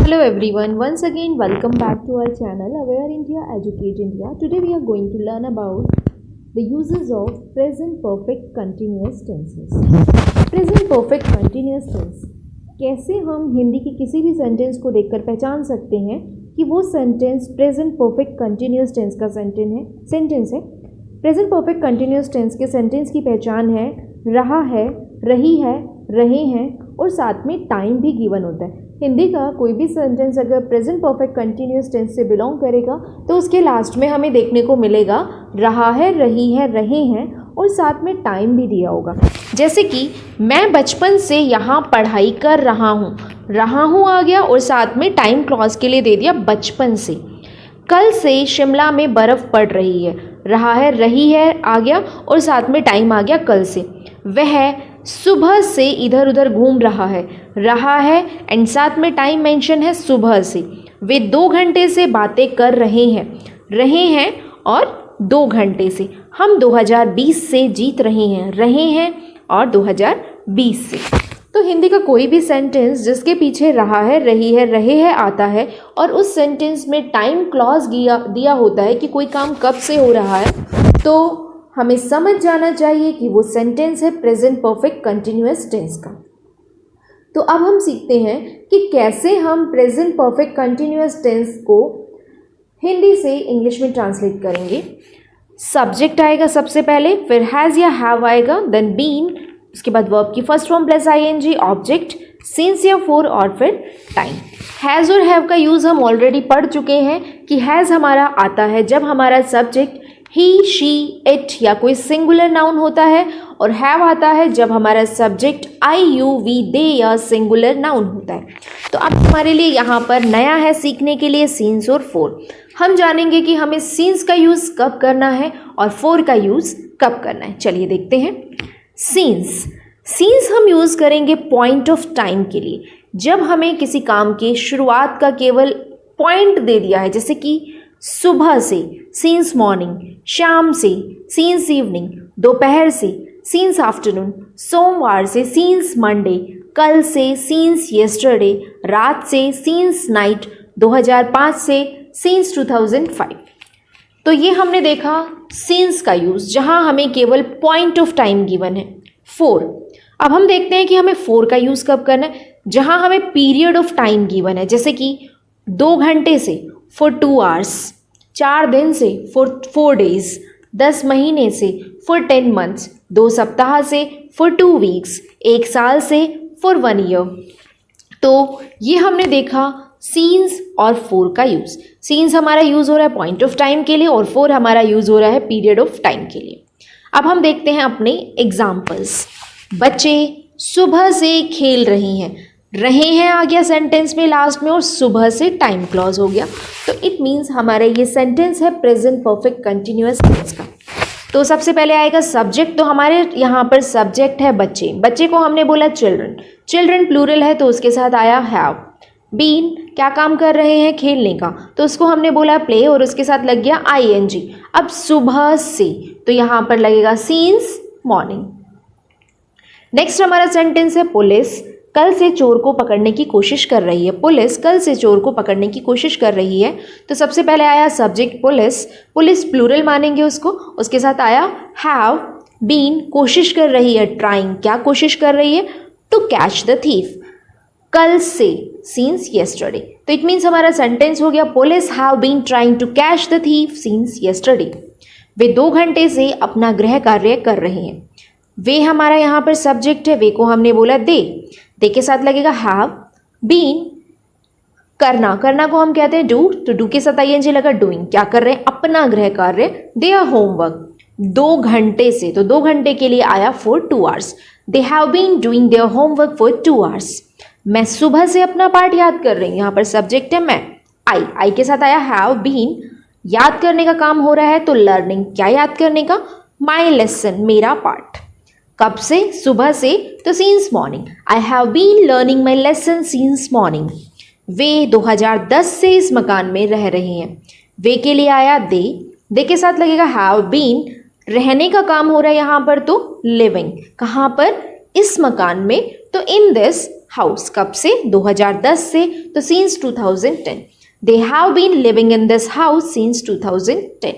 Hello everyone, once again welcome back to our channel Aware India Educate India. Today we are going to learn about the uses of present perfect continuous tenses. Present perfect continuous tense कैसे हम हिंदी के किसी भी sentence को देखकर पहचान सकते हैं कि वो sentence present perfect continuous tense का सेंटेंस है। प्रेजेंट परफेक्ट कंटिन्यूस टेंस के सेंटेंस की पहचान है रहा है, रही है, रहे हैं और साथ में टाइम भी गिवन होता है। हिंदी का कोई भी सेंटेंस अगर प्रेजेंट परफेक्ट कंटिन्यूस टेंस से बिलोंग करेगा तो उसके लास्ट में हमें देखने को मिलेगा रहा है, रही है, रहे हैं और साथ में टाइम भी दिया होगा। जैसे कि मैं बचपन से यहाँ पढ़ाई कर रहा हूँ आ गया और साथ में टाइम क्लॉज के लिए दे दिया बचपन से। कल से शिमला में बर्फ़ पड़ रही है, रहा है, रही है आ गया और साथ में टाइम आ गया कल से। वह सुबह से इधर उधर घूम रहा है एंड साथ में टाइम मेंशन है सुबह से। वे 2 घंटे से बातें कर रहे हैं और 2 घंटे से। हम 2020 से जीत रहे हैं और 2020 से। तो हिंदी का कोई भी सेंटेंस जिसके पीछे रहा है, रही है, रहे हैं आता है और उस सेंटेंस में टाइम क्लॉज दिया होता है कि कोई काम कब से हो रहा है, तो हमें समझ जाना चाहिए कि वो सेंटेंस है प्रेजेंट परफेक्ट कंटिन्यूअस टेंस का। तो अब हम सीखते हैं कि कैसे हम प्रेजेंट परफेक्ट कंटिन्यूअस टेंस को हिंदी से इंग्लिश में ट्रांसलेट करेंगे। सब्जेक्ट आएगा सबसे पहले, फिर हैज़ या हैव आएगा, देन बीन, उसके बाद वर्ब की first form plus I N G, object, since या फॉर और फिर टाइम। हैज़ और हैव का यूज़ हम ऑलरेडी पढ़ चुके हैं कि हैज़ हमारा आता है जब हमारा सब्जेक्ट ही, शी, इट या कोई सिंगुलर नाउन होता है और हैव आता है जब हमारा सब्जेक्ट आई, यू, वी, दे या सिंगुलर नाउन होता है। तो अब हमारे लिए यहाँ पर नया है सीखने के लिए सिंस और फोर। हम जानेंगे कि हमें सिंस का यूज़ कब करना है और फोर का यूज़ कब करना है। चलिए देखते हैं। सिंस हम यूज़ करेंगे पॉइंट ऑफ टाइम के लिए, जब हमें किसी काम के शुरुआत का केवल पॉइंट दे दिया है, जैसे कि सुबह से सिंस मॉर्निंग, शाम से सिंस इवनिंग, दोपहर से सिंस आफ्टरनून, सोमवार से सिंस मंडे, कल से सिंस येस्टरडे, रात से सिंस नाइट, 2005 से सिंस 2005। तो ये हमने देखा सिंस का यूज़ जहाँ हमें केवल पॉइंट ऑफ टाइम गिवन है। फोर, अब हम देखते हैं कि हमें फोर का यूज़ कब करना है, जहाँ हमें पीरियड ऑफ टाइम गिवन है, जैसे कि 2 घंटे से फॉर 2 आवर्स, 4 दिन से फॉर 4 डेज, 10 महीने से फॉर 10 मंथ्स, 2 सप्ताह से फॉर 2 वीक्स, 1 साल से फॉर 1 ईयर। तो ये हमने देखा सीन्स और फोर का यूज़। सीन्स हमारा यूज़ हो रहा है पॉइंट ऑफ टाइम के लिए और फोर हमारा यूज़ हो रहा है पीरियड ऑफ टाइम के लिए। अब हम देखते हैं अपने एग्जाम्पल्स। बच्चे सुबह से खेल रहे हैं आ गया सेंटेंस में लास्ट में और सुबह से टाइम क्लॉज हो गया। तो इट मीन्स हमारा ये सेंटेंस है प्रेजेंट परफेक्ट कंटिन्यूअस टेंस का। तो सबसे पहले आएगा सब्जेक्ट, तो हमारे यहाँ पर सब्जेक्ट है बच्चे को हमने बोला चिल्ड्रन प्लूरल है तो उसके साथ आया हैव। बीन, क्या काम कर रहे हैं, खेलने का, तो उसको हमने बोला प्ले और उसके साथ लग गया आईएनजी। अब सुबह से तो यहाँ पर लगेगा सिंस मॉर्निंग। नेक्स्ट हमारा सेंटेंस है पुलिस कल से चोर को पकड़ने की कोशिश कर रही है। पुलिस कल से चोर को पकड़ने की कोशिश कर रही है, तो सबसे पहले आया सब्जेक्ट पुलिस प्लूरल मानेंगे उसको, उसके साथ आया हैव बीन, कोशिश कर रही है ट्राइंग, क्या कोशिश कर रही है, टू कैच द थीफ। कल से सिंस येस्टरडे, तो इट मीन्स हमारा सेंटेंस हो गया police have been trying to catch the thief since yesterday. वे 2 घंटे से अपना गृह कार्य कर रहे हैं। वे हमारा यहाँ पर सब्जेक्ट है, वे को हमने बोला दे के साथ लगेगा हैव बीन। करना को हम कहते हैं डू, तो डू के साथ आईएनजी लगा डूइंग, क्या कर रहे हैं, अपना गृह कार्य, देयर होमवर्क। 2 घंटे से, तो 2 घंटे के लिए आया for 2 hours. They have been doing their homework for 2 hours. मैं सुबह से अपना पाठ याद कर रही हूँ, यहाँ पर सब्जेक्ट है मैं, आई के साथ आया हैव बीन, याद करने का काम हो रहा है तो लर्निंग, क्या याद करने का, माई लेसन, मेरा पाठ। कब से, सुबह से, तो since morning, I have been learning my lesson since morning. वे 2010 से इस मकान में रह रहे हैं। वे के लिए आया दे के साथ लगेगा हैव बीन, रहने का काम हो रहा है यहाँ पर तो लिविंग, कहाँ पर, इस मकान में, तो इन दिस हाउस। कब से? 2010 से, तो since 2010। They have been living in this house since 2010।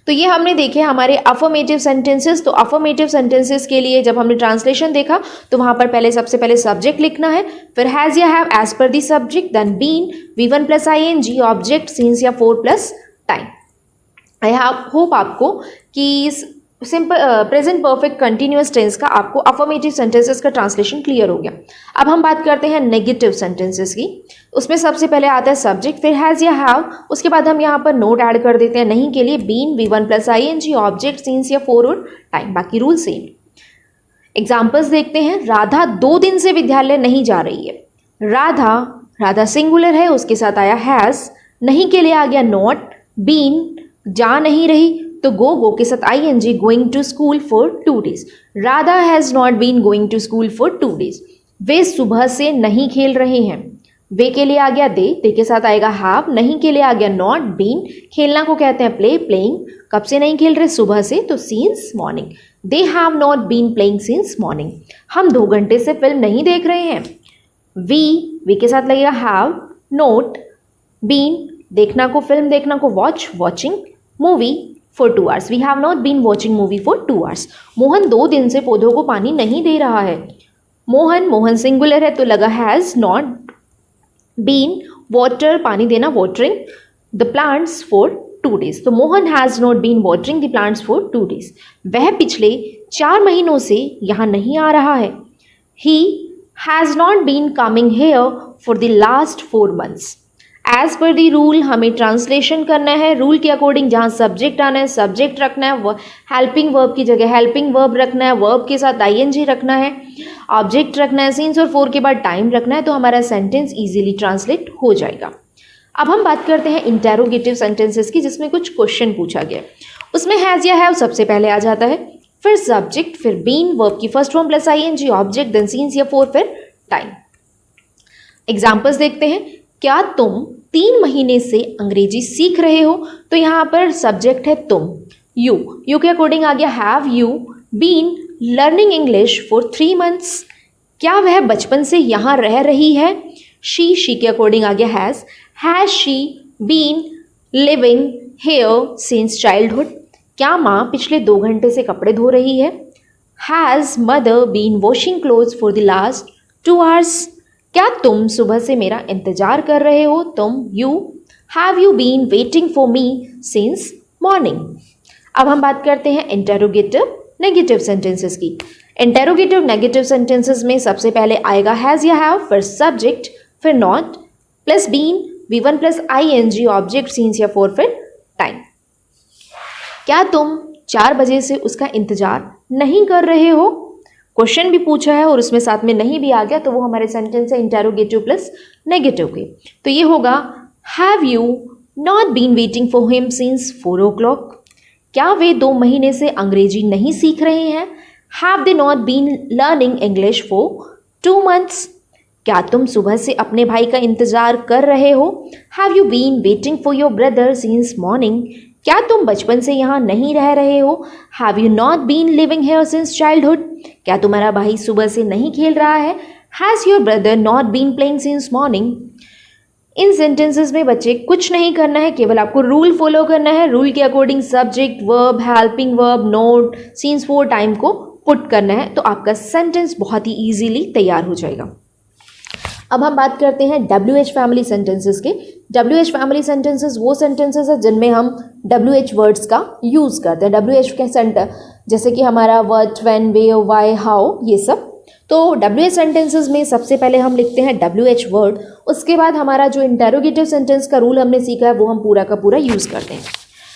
तो ये हमने देखे हमारे अफर्मेटिव सेंटेंसेस। तो अफर्मेटिव सेंटेंसेस के लिए जब हमने ट्रांसलेशन देखा तो वहाँ पर पहले सबसे पहले सब्जेक्ट लिखना है, फिर हैज़ या हैव एज पर the subject, then been, V1 plus ING, object, since या for plus time. I hope आपको कि simple present perfect continuous tense का आपको अफर्मेटिव सेंटेंसेस का ट्रांसलेशन क्लियर हो गया। अब हम बात करते हैं नेगेटिव सेंटेंसेस की। उसमें सबसे पहले आता है सब्जेक्ट, फिर हैज़ या हैव, उसके बाद हम यहाँ पर नोट ऐड कर देते हैं नहीं के लिए, been, V1 plus ING, object, since या फॉर और टाइम। बाकी रूल सेम। एग्जाम्पल्स देखते हैं। राधा 2 दिन से विद्यालय नहीं जा रही है। राधा सिंगुलर है, उसके साथ आया हैज़, नहीं के लिए आ गया नॉट, बीन, जा नहीं रही तो गो के साथ ING, going to school for 2 days। Radha has not been going to school for 2 days। वे सुबह से नहीं खेल रहे हैं। वे के लिए आ गया दे के साथ आएगा हैव, नहीं के लिए आ गया नॉट, बीन, खेलना को कहते हैं प्ले, प्लेइंग, कब से नहीं खेल रहे? सुबह से, तो since morning. They have not been playing since morning. हम 2 घंटे से फिल्म नहीं देख रहे हैं। वी के साथ लगेगा हैव, नोट, बीन, देखना को फिल्म देखना को watch, watching, movie for 2 hours। We have not been watching movie for 2 hours। Mohan 2 दिन से पौधों को पानी नहीं दे रहा है। मोहन सिंगुलर है तो लगा हैज़ नॉट बीन वाटर, पानी देना, watering the plants for 2 days। तो Mohan has not been watering the plants for 2 days। वह पिछले 4 महीनों से यहाँ नहीं आ रहा है। He has not been coming here for the last 4 months। As पर दी रूल हमें ट्रांसलेशन करना है। रूल के अकॉर्डिंग जहाँ सब्जेक्ट आना है सब्जेक्ट रखना है, हेल्पिंग वर्ब की जगह हेल्पिंग वर्ब रखना है, वर्ब के साथ ING रखना है, ऑब्जेक्ट रखना है, सिंस और फॉर के बाद टाइम रखना है, तो हमारा सेंटेंस इजीली ट्रांसलेट हो जाएगा। अब हम बात करते हैं इंटेरोगेटिव सेंटेंसेस की, जिसमें कुछ क्वेश्चन पूछा गया। उसमें हैज़ या हैव सबसे पहले आ जाता है, फिर सब्जेक्ट, फिर बीन, वर्ब की first form plus ING, object, then since या फॉर, फिर टाइम। एग्जाम्पल्स देखते हैं। क्या तुम 3 महीने से अंग्रेजी सीख रहे हो? तो यहाँ पर सब्जेक्ट है तुम, यू के अकॉर्डिंग आ गया have you been learning English for 3 months। क्या वह बचपन से यहाँ रह रही है? शी के अकॉर्डिंग आ गया has she been living here since childhood. क्या माँ पिछले 2 घंटे से कपड़े धो रही है? Has mother been washing clothes for the last 2 hours। क्या तुम सुबह से मेरा इंतजार कर रहे हो? तुम, you, have you been waiting for me since morning. अब हम बात करते हैं इंटेरोगेटिव नेगेटिव सेंटेंसेस की। इंटेरोगेटिव नेगेटिव सेंटेंसेस में सबसे पहले आएगा हैज़ या हैव, फिर सब्जेक्ट, फिर not plus been, V1 plus ING, object, since या फॉर, फिर टाइम। क्या तुम 4 बजे से उसका इंतजार नहीं कर रहे हो? क्वेश्चन भी पूछा है और उसमें साथ में नहीं भी आ गया, तो वो हमारे सेंटेंस है इंटेरोगेटिव प्लस नेगेटिव के। तो ये होगा have you not been waiting for him since 4 o'clock। क्या वे 2 महीने से अंग्रेजी नहीं सीख रहे हैं? Have they not been learning English for 2 months। क्या तुम सुबह से अपने भाई का इंतजार कर रहे हो? Have you been waiting for your brother since morning. क्या तुम बचपन से यहाँ नहीं रह रहे हो? Have you not been living here since childhood. क्या तुम्हारा भाई सुबह से नहीं खेल रहा है? Has your brother not been playing since morning. इन सेंटेंसेस में बच्चे कुछ नहीं करना है, केवल आपको रूल फॉलो करना है। रूल के according subject, verb, helping verb, note, since, for, time को पुट करना है, तो आपका सेंटेंस बहुत ही ईजीली तैयार हो जाएगा। अब हम बात करते हैं WH फैमिली सेंटेंसेस के। WH फैमिली सेंटेंसेस वो सेंटेंसेस है जिनमें हम WH वर्ड्स का यूज़ करते हैं। WH के सेंटर जैसे कि हमारा what, when, where, why, how, ये सब। तो WH सेंटेंसेस में सबसे पहले हम लिखते हैं WH वर्ड, उसके बाद हमारा जो इंटेरोगेटिव सेंटेंस का रूल हमने सीखा है वो हम पूरा का पूरा यूज़ करते हैं।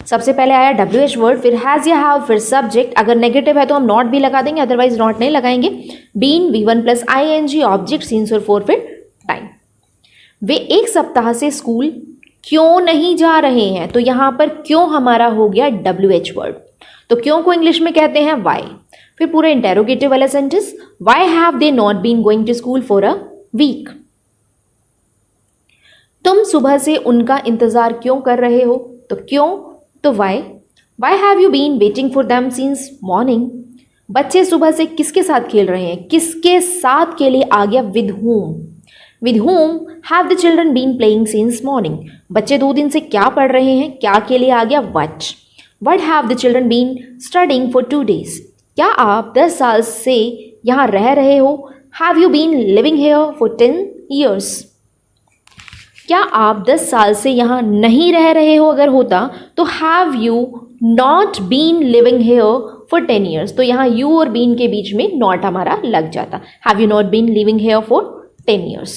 सबसे पहले आया WH वर्ड, फिर हैज़ या हैव, फिर सब्जेक्ट, अगर नेगेटिव है तो हम नॉट भी लगा देंगे, अदरवाइज नॉट नहीं लगाएंगे। Been, V1 plus ING, object, since और फॉर, फिर टाइम। वे 1 सप्ताह से स्कूल क्यों नहीं जा रहे हैं? तो यहाँ पर क्यों हमारा हो गया WH वर्ड। तो क्यों को इंग्लिश में कहते हैं वाई। फिर पूरा इंटेरोगेटिव वाला sentence, why have they not been going to school for a week. तुम सुबह से उनका इंतजार क्यों कर रहे हो? तो क्यों, तो why. Why have you been waiting for them since morning. बच्चे सुबह से किसके साथ खेल रहे हैं, किसके साथ के लिए आ गया with whom. With whom have the children been playing since morning? बच्चे 2 दिन से क्या पढ़ रहे हैं, क्या के लिए आ गया what. What have the children been studying for 2 days? क्या आप 10 साल से यहाँ रह रहे हो? Have you been living here for 10 years? क्या आप 10 साल से यहाँ नहीं रह रहे हो अगर होता तो have you not been living here for 10 years. तो यहाँ you और been के बीच में not हमारा लग जाता. Have you not been living here for 10 years.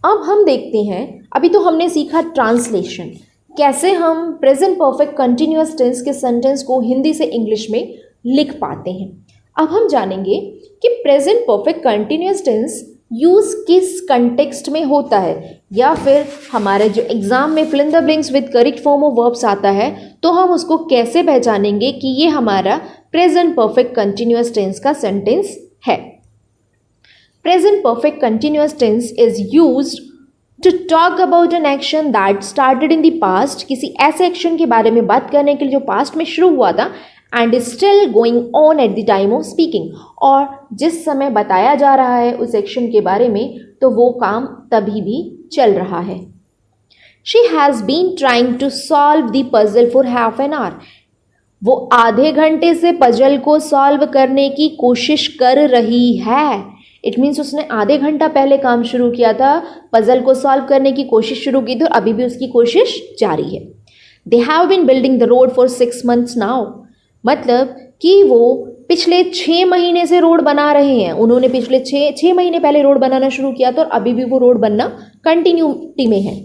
अब हम देखते हैं, अभी तो हमने सीखा ट्रांसलेशन, कैसे हम प्रेजेंट परफेक्ट कंटिन्यूअस टेंस के सेंटेंस को हिंदी से इंग्लिश में लिख पाते हैं. अब हम जानेंगे कि present perfect continuous tense use किस कंटेक्स्ट में होता है, या फिर हमारे जो एग्ज़ाम में fill in the blanks with correct form of verbs आता है तो हम उसको कैसे पहचानेंगे कि ये हमारा प्रेजेंट परफेक्ट कंटिन्यूअस टेंस का सेंटेंस है. Present perfect continuous tense is used to talk about an action that started in the past. किसी ऐसे एक्शन के बारे में बात करने के लिए जो पास्ट में शुरू हुआ था and is still going on at the time of speaking. और जिस समय बताया जा रहा है उस एक्शन के बारे में तो वो काम तभी भी चल रहा है. She has been trying to solve the puzzle for half an hour. वो आधे घंटे से पजल को सॉल्व करने की कोशिश कर रही है. इट मीन्स उसने आधे घंटा पहले काम शुरू किया था, पजल को सॉल्व करने की कोशिश शुरू की थी और अभी भी उसकी कोशिश जारी है. They have been building the road for 6 months now. मतलब कि वो पिछले 6 महीने से रोड बना रहे हैं. उन्होंने पिछले 6 महीने पहले रोड बनाना शुरू किया था और अभी भी वो रोड बनना कंटिन्यूटी में है.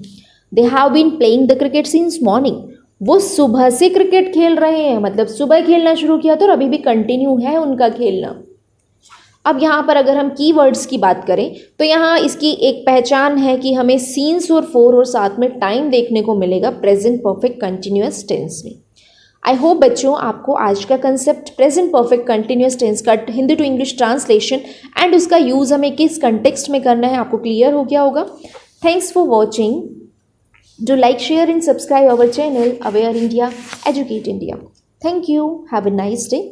They have been playing the cricket since morning. वो सुबह से क्रिकेट खेल रहे हैं, मतलब सुबह खेलना शुरू किया था और अभी भी कंटिन्यू है उनका खेलना. अब यहाँ पर अगर हम कीवर्ड्स की बात करें तो यहाँ इसकी एक पहचान है कि हमें सीन्स और फोर और साथ में टाइम देखने को मिलेगा प्रेजेंट परफेक्ट कंटिन्यूअस टेंस में. आई होप बच्चों आपको आज का concept present perfect continuous tense का Hindi to English translation and उसका यूज़ हमें किस कंटेक्स्ट में करना है आपको क्लियर हो गया होगा. Thanks for watching. Do like, share and subscribe our channel aware India, educate India. Thank you. Have a nice day.